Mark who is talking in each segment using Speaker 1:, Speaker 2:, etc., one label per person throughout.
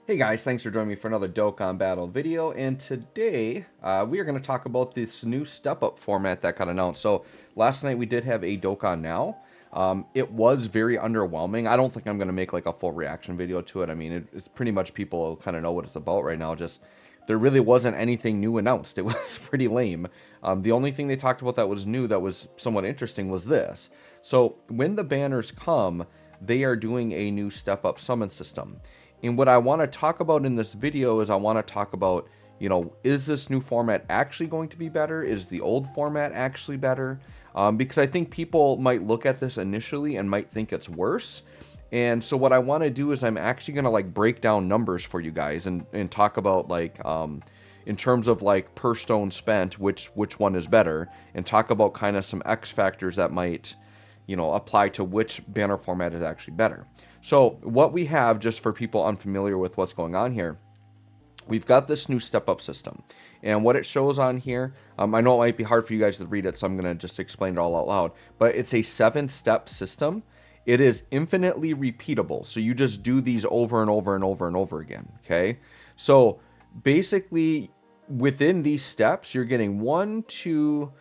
Speaker 1: Hey guys, thanks for joining me for another Dokkan Battle video, and today we are going to talk about this new step-up format that got announced. So last night we did have a Dokkan Now. It was very underwhelming. I don't think I'm going to make like a full reaction video to it. I mean, it's pretty much people kind of know what it's about right now. Just there really wasn't anything new announced. It was pretty lame. The only thing they talked about that was new that was somewhat interesting was this. So when the banners come, they are doing a new step-up summon system. And what I want to talk about in this video is I want to talk about, is this new format actually going to be better? Is the old format actually better? Because I think people might look at this initially and might think it's worse. And so what I want to do is I'm actually going to like break down numbers for you guys and talk about like, in terms of like per stone spent, which one is better, and talk about kind of some X factors that might, apply to which banner format is actually better. So what we have, just for people unfamiliar with what's going on here, we've got this new step-up system. And what it shows on here, I know it might be hard for you guys to read it, so I'm going to just explain it all out loud. But it's a 7-step system. It is infinitely repeatable. So you just do these over and over and over and over again, okay? So basically, within these steps, you're getting 1, 2,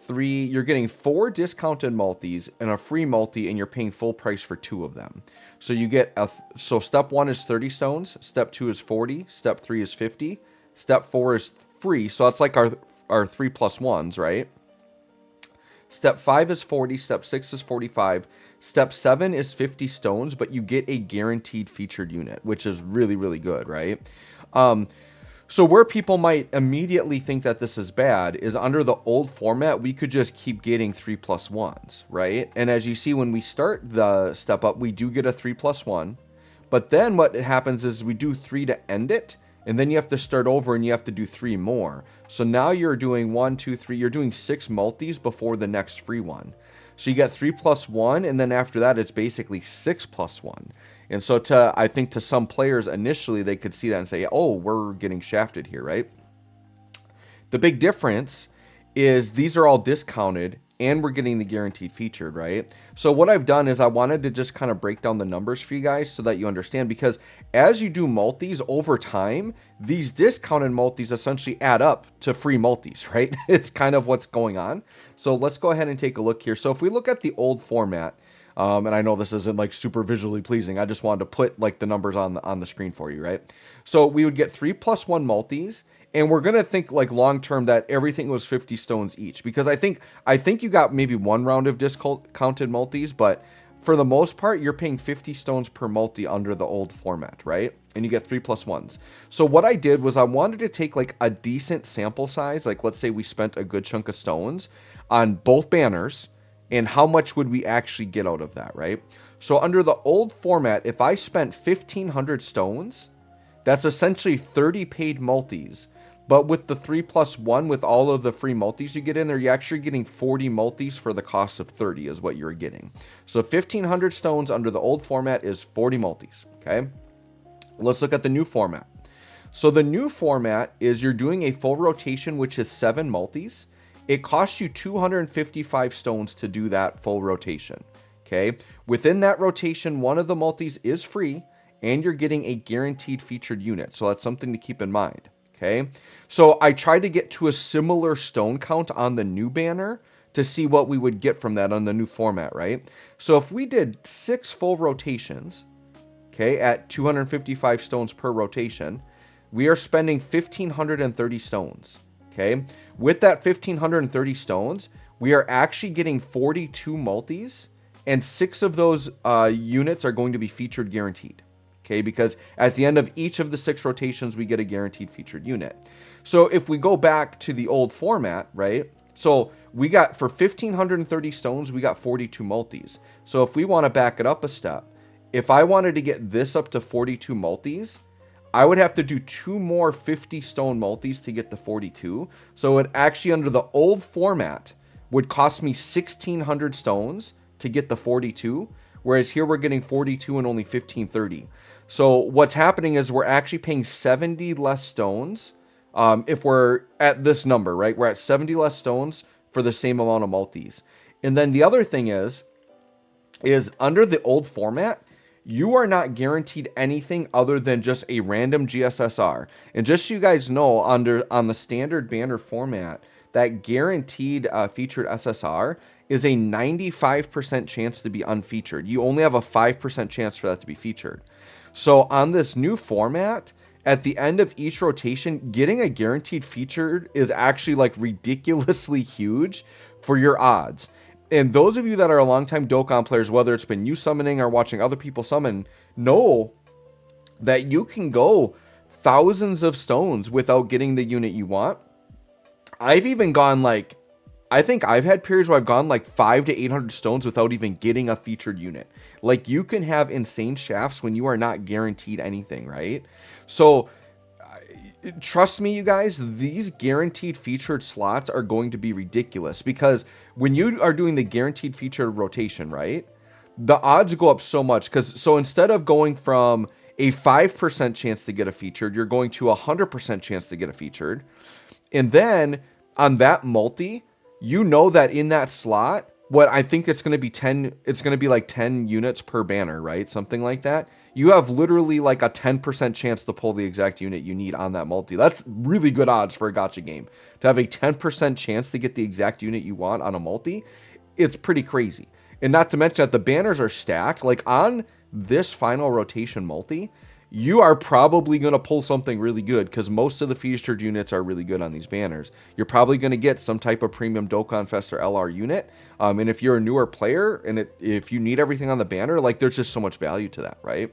Speaker 1: 3, you're getting 4 discounted multis and a free multi, and you're paying full price for 2 of them. So you get so step 1 is 30 stones, step 2 is 40, step 3 is 50, step 4 is free. So that's like our 3+1s, right? Step 5 is 40, step 6 is 45, step 7 is 50 stones, but you get a guaranteed featured unit, which is really, really good, right? So where people might immediately think that this is bad is under the old format, we could just keep getting 3+1s, right? And as you see, when we start the step up, we do get a 3+1. But then what happens is we do 3 to end it, and then you have to start over and you have to do 3 more. So now you're doing 1, 2, 3, you're doing 6 multis before the next free one. So you get 3+1, and then after that, it's basically 6+1. And so I think to some players initially, they could see that and say, oh, we're getting shafted here, right? The big difference is these are all discounted and we're getting the guaranteed featured, right? So what I've done is I wanted to just kind of break down the numbers for you guys so that you understand, because as you do multis over time, these discounted multis essentially add up to free multis, right? It's kind of what's going on. So let's go ahead and take a look here. So if we look at the old format, and I know this isn't like super visually pleasing, I just wanted to put like the numbers on the screen for you, right? So we would get 3+1 multis, and we're gonna think like long term that everything was 50 stones each, because I think you got maybe 1 round of discounted multis, but for the most part you're paying 50 stones per multi under the old format, right? And you get 3+1s. So what I did was I wanted to take like a decent sample size, like let's say we spent a good chunk of stones on both banners, and how much would we actually get out of that, right? So under the old format, if I spent 1,500 stones, that's essentially 30 paid multis. But with the 3+1, with all of the free multis you get in there, you're actually getting 40 multis for the cost of 30 is what you're getting. So 1,500 stones under the old format is 40 multis, okay? Let's look at the new format. So the new format is you're doing a full rotation, which is 7 multis. It costs you 255 stones to do that full rotation, okay? Within that rotation, one of the multis is free, and you're getting a guaranteed featured unit. So that's something to keep in mind, okay? So I tried to get to a similar stone count on the new banner to see what we would get from that on the new format, right? So if we did 6 full rotations, okay, at 255 stones per rotation, we are spending 1,530 stones. Okay, with that 1,530 stones, we are actually getting 42 multis, and 6 of those units are going to be featured guaranteed. Okay, because at the end of each of the 6 rotations, we get a guaranteed featured unit. So if we go back to the old format, right? So we got, for 1,530 stones, we got 42 multis. So if we want to back it up a step, if I wanted to get this up to 42 multis, I would have to do 2 more 50 stone multis to get the 42. So it actually, under the old format, would cost me 1,600 stones to get the 42. Whereas here we're getting 42 and only 1,530. So what's happening is we're actually paying 70 less stones. If we're at this number, right? We're at 70 less stones for the same amount of multis. And then the other thing is under the old format, you are not guaranteed anything other than just a random GSSR. And just so you guys know, on the standard banner format, that guaranteed featured SSR is a 95% chance to be unfeatured. You only have a 5% chance for that to be featured. So on this new format, at the end of each rotation, getting a guaranteed featured is actually like ridiculously huge for your odds. And those of you that are longtime Dokkan players, whether it's been you summoning or watching other people summon, know that you can go thousands of stones without getting the unit you want. I've even gone like, I think I've had periods where I've gone like 500 to 800 stones without even getting a featured unit. Like, you can have insane shafts when you are not guaranteed anything, right? So trust me, you guys, these guaranteed featured slots are going to be ridiculous, because when you are doing the guaranteed featured rotation, right, the odds go up so much. So instead of going from a 5% chance to get a featured, you're going to a 100% chance to get a featured. And then on that multi, you know that in that slot, what I think it's going to be 10, it's going to be like 10 units per banner, right? Something like that. You have literally like a 10% chance to pull the exact unit you need on that multi. That's really good odds for a gacha game. To have a 10% chance to get the exact unit you want on a multi, it's pretty crazy. And not to mention that the banners are stacked. Like on this final rotation multi, you are probably going to pull something really good, because most of the featured units are really good on these banners. You're probably going to get some type of premium Dokkan Fest or LR unit. And if you're a newer player and if you need everything on the banner, like, there's just so much value to that, right?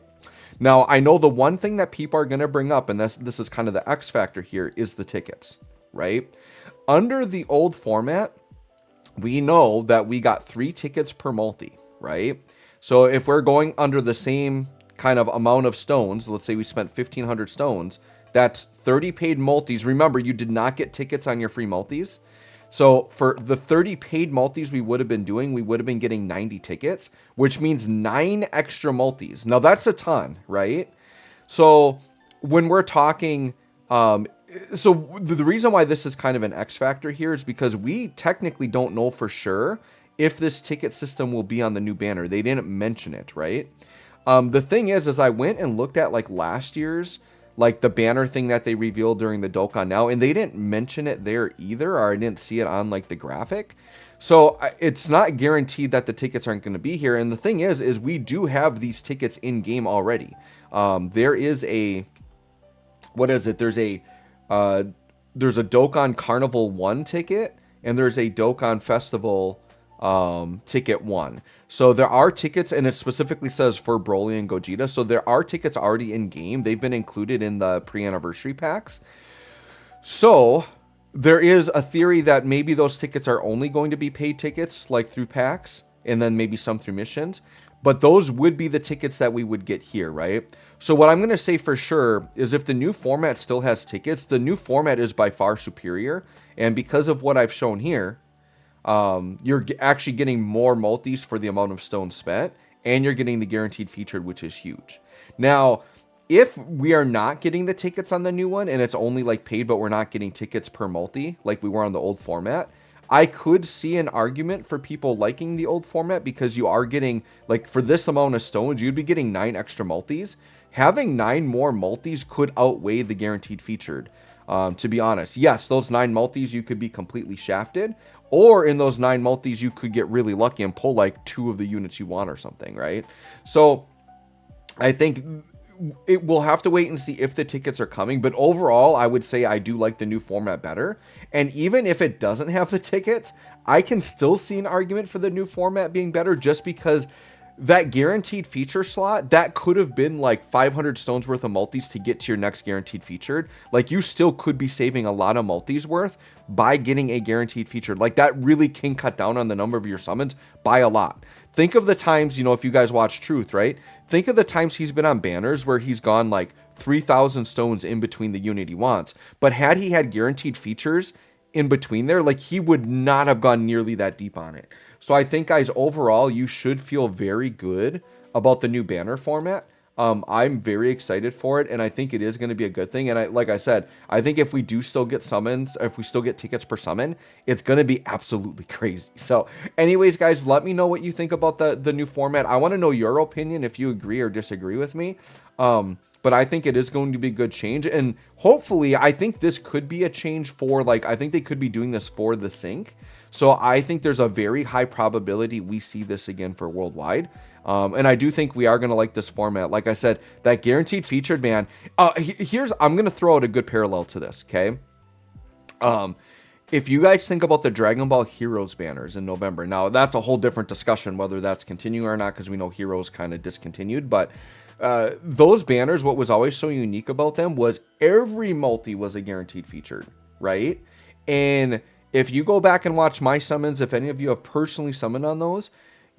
Speaker 1: Now, I know the one thing that people are going to bring up, and this is kind of the X factor here, is the tickets, right? Under the old format, we know that we got 3 tickets per multi, right? So if we're going under the same kind of amount of stones, let's say we spent 1,500 stones, that's 30 paid multis. Remember, you did not get tickets on your free multis. So for the 30 paid multis we would have been doing, we would have been getting 90 tickets, which means 9 extra multis. Now that's a ton, right? So when we're talking, so the reason why this is kind of an X factor here is because we technically don't know for sure if this ticket system will be on the new banner. They didn't mention it, right? The thing is I went and looked at like last year's, like the banner thing that they revealed during the Dokkan Now, and they didn't mention it there either, or I didn't see it on like the graphic. So it's not guaranteed that the tickets aren't going to be here. And the thing is we do have these tickets in game already. There is a, what is it? There's a Dokkan Carnival 1 ticket, and there's a Dokkan Festival ticket 1. So there are tickets, and it specifically says for Broly and Gogeta. So there are tickets already in game. They've been included in the pre-anniversary packs. So there is a theory that maybe those tickets are only going to be paid tickets, like through packs, and then maybe some through missions. But those would be the tickets that we would get here, right? So what I'm going to say for sure is if the new format still has tickets, the new format is by far superior. And because of what I've shown here, you're actually getting more multis for the amount of stones spent, and you're getting the guaranteed featured, which is huge. Now, if we are not getting the tickets on the new one, and it's only like paid, but we're not getting tickets per multi like we were on the old format, I could see an argument for people liking the old format, because you are getting, like, for this amount of stones, you'd be getting 9 extra multis. Having 9 more multis could outweigh the guaranteed featured. To be honest, yes, those 9 multis, you could be completely shafted, or in those 9 multis, you could get really lucky and pull like 2 of the units you want or something, right? So I think it will have to wait and see if the tickets are coming. But overall, I would say I do like the new format better. And even if it doesn't have the tickets, I can still see an argument for the new format being better, just because that guaranteed feature slot, that could have been like 500 stones worth of multis to get to your next guaranteed featured. Like, you still could be saving a lot of multis worth by getting a guaranteed featured. Like, that really can cut down on the number of your summons by a lot. Think of the times, you know, if you guys watch Truth, right? Think of the times he's been on banners where he's gone like 3,000 stones in between the unit he wants. But had he had guaranteed features in between there, like, he would not have gone nearly that deep on it. So I think, guys, overall, you should feel very good about the new banner format. I'm very excited for it, and I think it is going to be a good thing. And like I said, I think if we do still get summons, if we still get tickets per summon, it's going to be absolutely crazy. So anyways, guys, let me know what you think about the new format. I want to know your opinion, if you agree or disagree with me. But I think it is going to be a good change, and hopefully I think this could be a change for, like, I think they could be doing this for the sync. So I think there's a very high probability we see this again for worldwide. And I do think we are going to like this format. Like I said, that guaranteed featured, man. I'm going to throw out a good parallel to this, okay? If you guys think about the Dragon Ball Heroes banners in November, now that's a whole different discussion whether that's continuing or not, because we know Heroes kind of discontinued. But those banners, what was always so unique about them was every multi was a guaranteed featured, right? And if you go back and watch my summons, if any of you have personally summoned on those,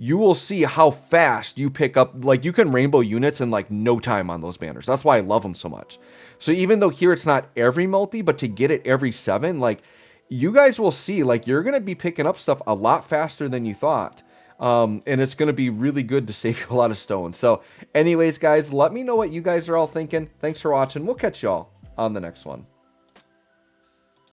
Speaker 1: you will see how fast you pick up, like, you can rainbow units in like no time on those banners. That's why I love them so much. So even though here it's not every multi, but to get it every 7, like, you guys will see, like, you're going to be picking up stuff a lot faster than you thought. And it's going to be really good to save you a lot of stones. So anyways, guys, let me know what you guys are all thinking. Thanks for watching. We'll catch y'all on the next one.